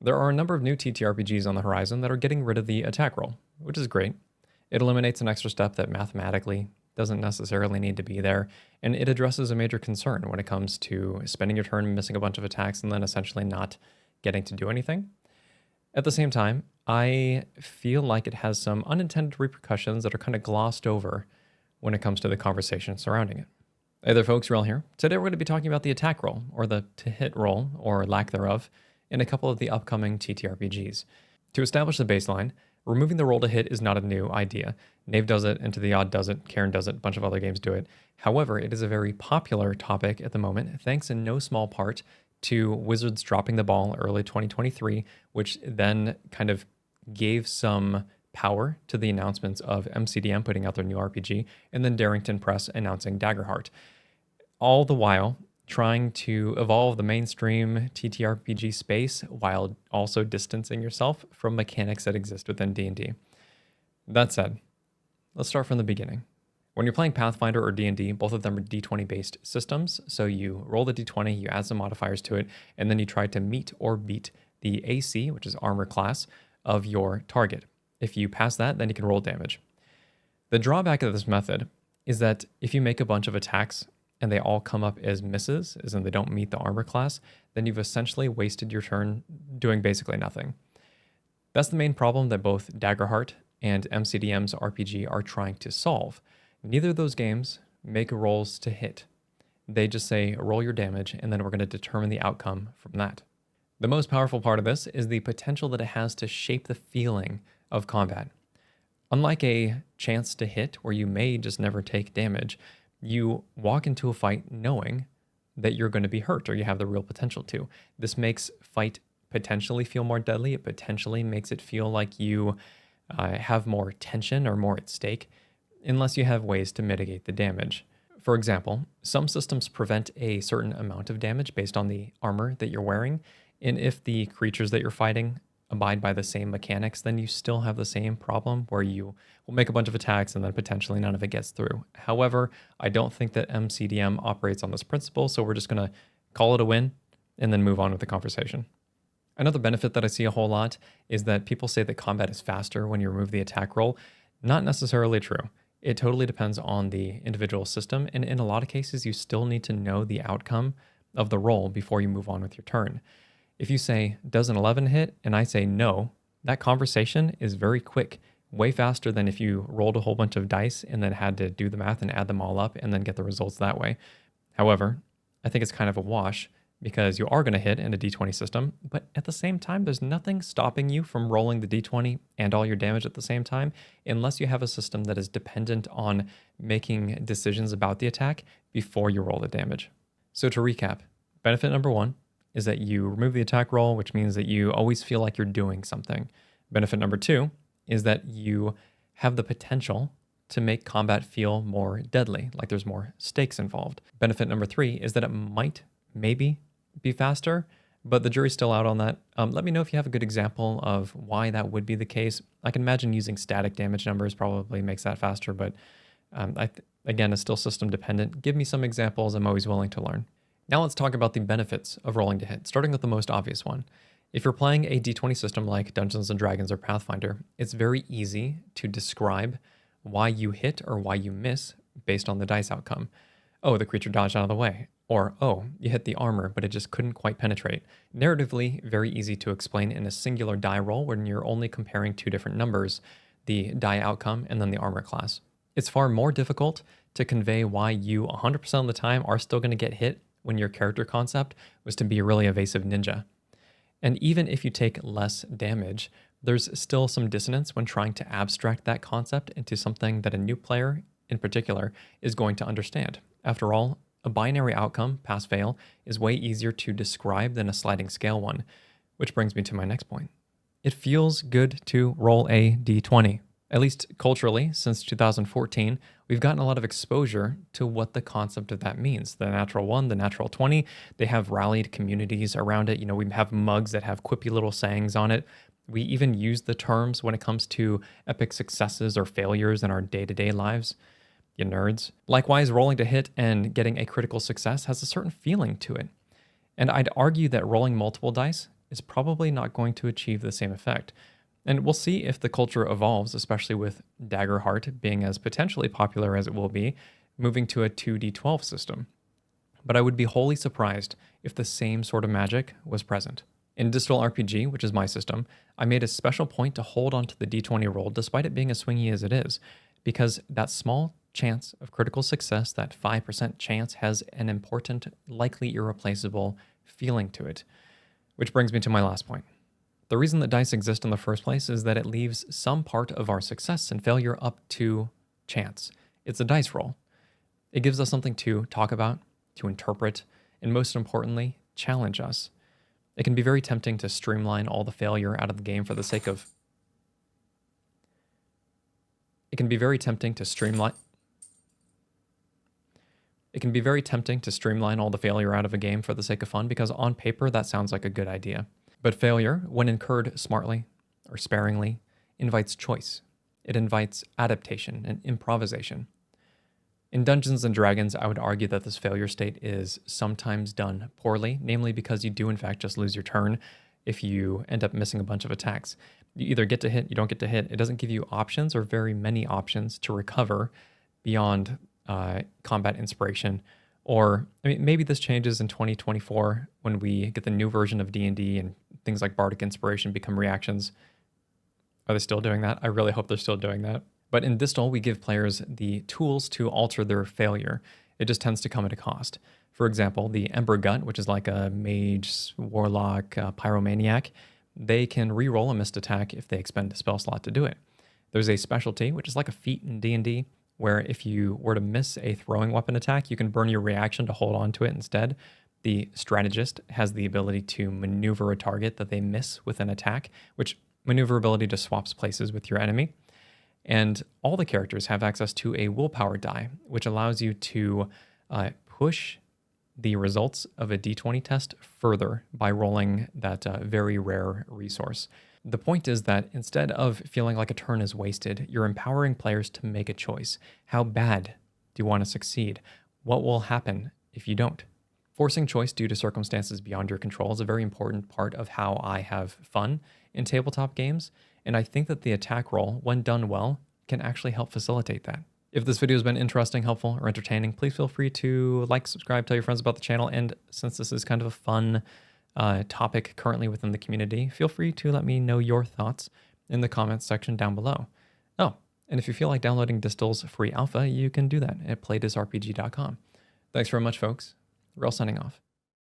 There are a number of new TTRPGs on the horizon that are getting rid of the attack roll, which is great. It eliminates an extra step that mathematically doesn't necessarily need to be there, and it addresses a major concern when it comes to spending your turn missing a bunch of attacks and then essentially not getting to do anything. At the same time, I feel like it has some unintended repercussions that are kind of glossed over when it comes to the conversation surrounding it. Hey there folks, Wrel here. Today we're going to be talking about the attack roll, or the to hit roll, or lack thereof, in a couple of the upcoming TTRPGs. To establish the baseline, removing the roll to hit is not a new idea. Knave does it, Into the Odd does it, Cairn does it, a bunch of other games do it. However, it is a very popular topic at the moment, thanks in no small part to Wizards dropping the ball early 2023, which then kind of gave some power to the announcements of MCDM putting out their new RPG, and then Darrington Press announcing Daggerheart. All the while trying to evolve the mainstream TTRPG space while also distancing yourself from mechanics that exist within D&D. That said, let's start from the beginning. When you're playing Pathfinder or D&D, both of them are D20 based systems, so you roll the D20, you add some modifiers to it, and then you try to meet or beat the AC, which is armor class, of your target. If you pass that, then you can roll damage. The drawback of this method is that if you make a bunch of attacks and they all come up as misses, as in they don't meet the armor class, then you've essentially wasted your turn doing basically nothing. That's the main problem that both Daggerheart and MCDM's RPG are trying to solve. Neither of those games make rolls to hit. They just say, roll your damage, and then we're going to determine the outcome from that. The most powerful part of this is the potential that it has to shape the feeling of combat. Unlike a chance to hit, where you may just never take damage, you walk into a fight knowing that you're going to be hurt, or you have the real potential to. This makes fight potentially feel more deadly. It potentially makes it feel like you have more tension or more at stake, unless you have ways to mitigate the damage. For example, some systems prevent a certain amount of damage based on the armor that you're wearing, and if the creatures that you're fighting abide by the same mechanics, then you still have the same problem where you will make a bunch of attacks and then potentially none of it gets through. However, I don't think that MCDM operates on this principle, so we're just going to call it a win and then move on with the conversation. Another benefit that I see a whole lot is that people say that combat is faster when you remove the attack roll. Not necessarily true. It totally depends on the individual system, and in a lot of cases, you still need to know the outcome of the roll before you move on with your turn. If you say, does an 11 hit? And I say no, that conversation is very quick, way faster than if you rolled a whole bunch of dice and then had to do the math and add them all up and then get the results that way. However, I think it's kind of a wash because you are going to hit in a D20 system, but at the same time, there's nothing stopping you from rolling the D20 and all your damage at the same time, unless you have a system that is dependent on making decisions about the attack before you roll the damage. So to recap, benefit number one is that you remove the attack roll, which means that you always feel like you're doing something. Benefit number two is that you have the potential to make combat feel more deadly, like there's more stakes involved. Benefit number three is that it might, maybe, be faster, but the jury's still out on that. Let me know if you have a good example of why that would be the case. I can imagine using static damage numbers probably makes that faster, but again, it's still system dependent. Give me some examples. I'm always willing to learn. Now let's talk about the benefits of rolling to hit, starting with the most obvious one. If you're playing a D20 system like Dungeons & Dragons or Pathfinder, it's very easy to describe why you hit or why you miss based on the dice outcome. Oh, the creature dodged out of the way. Or, oh, you hit the armor, but it just couldn't quite penetrate. Narratively, very easy to explain in a singular die roll when you're only comparing two different numbers, the die outcome and then the armor class. It's far more difficult to convey why you 100% of the time are still going to get hit when your character concept was to be a really evasive ninja. And even if you take less damage, there's still some dissonance when trying to abstract that concept into something that a new player, in particular, is going to understand. After all, a binary outcome, pass-fail, is way easier to describe than a sliding scale one, which brings me to my next point. It feels good to roll a d20. At least culturally, since 2014, we've gotten a lot of exposure to what the concept of that means. The natural 1, the natural 20, they have rallied communities around it. You know, we have mugs that have quippy little sayings on it. We even use the terms when it comes to epic successes or failures in our day-to-day lives. You nerds. Likewise, rolling to hit and getting a critical success has a certain feeling to it. And I'd argue that rolling multiple dice is probably not going to achieve the same effect. And we'll see if the culture evolves, especially with Daggerheart being as potentially popular as it will be, moving to a 2d12 system. But I would be wholly surprised if the same sort of magic was present. In Distal RPG, which is my system, I made a special point to hold onto the d20 roll despite it being as swingy as it is, because that small chance of critical success, that 5% chance, has an important, likely irreplaceable feeling to it. Which brings me to my last point. The reason that dice exist in the first place is that it leaves some part of our success and failure up to chance. It's a dice roll. It gives us something to talk about, to interpret, and most importantly, challenge us. It can be very tempting to streamline all the failure out of the game for the sake of... It can be very tempting to streamline all the failure out of a game for the sake of fun, because on paper that sounds like a good idea. But failure, when incurred smartly or sparingly, invites choice. It invites adaptation and improvisation. In Dungeons & Dragons, I would argue that this failure state is sometimes done poorly, namely because you do in fact just lose your turn if you end up missing a bunch of attacks. You either get to hit, you don't get to hit. It doesn't give you options or very many options to recover beyond combat inspiration. Or maybe this changes in 2024 when we get the new version of D&D and things like Bardic Inspiration become reactions. Are they still doing that? I really hope they're still doing that. But in Distal, we give players the tools to alter their failure. It just tends to come at a cost. For example, the Ember Gut, which is like a mage, warlock, pyromaniac, they can reroll a missed attack if they expend a spell slot to do it. There's a specialty, which is like a feat in D&D, where if you were to miss a throwing weapon attack, you can burn your reaction to hold on to it instead. The strategist has the ability to maneuver a target that they miss with an attack, which maneuverability just swaps places with your enemy. And all the characters have access to a willpower die, which allows you to push the results of a d20 test further by rolling that very rare resource. The point is that instead of feeling like a turn is wasted, you're empowering players to make a choice. How bad do you want to succeed? What will happen if you don't? Forcing choice due to circumstances beyond your control is a very important part of how I have fun in tabletop games, and I think that the attack roll, when done well, can actually help facilitate that. If this video has been interesting, helpful, or entertaining, please feel free to like, subscribe, tell your friends about the channel, and since this is kind of a fun topic currently within the community, feel free to let me know your thoughts in the comments section down below. Oh, and if you feel like downloading Distal's free alpha, you can do that at playthisrpg.com. Thanks very much, folks. Wrel signing off.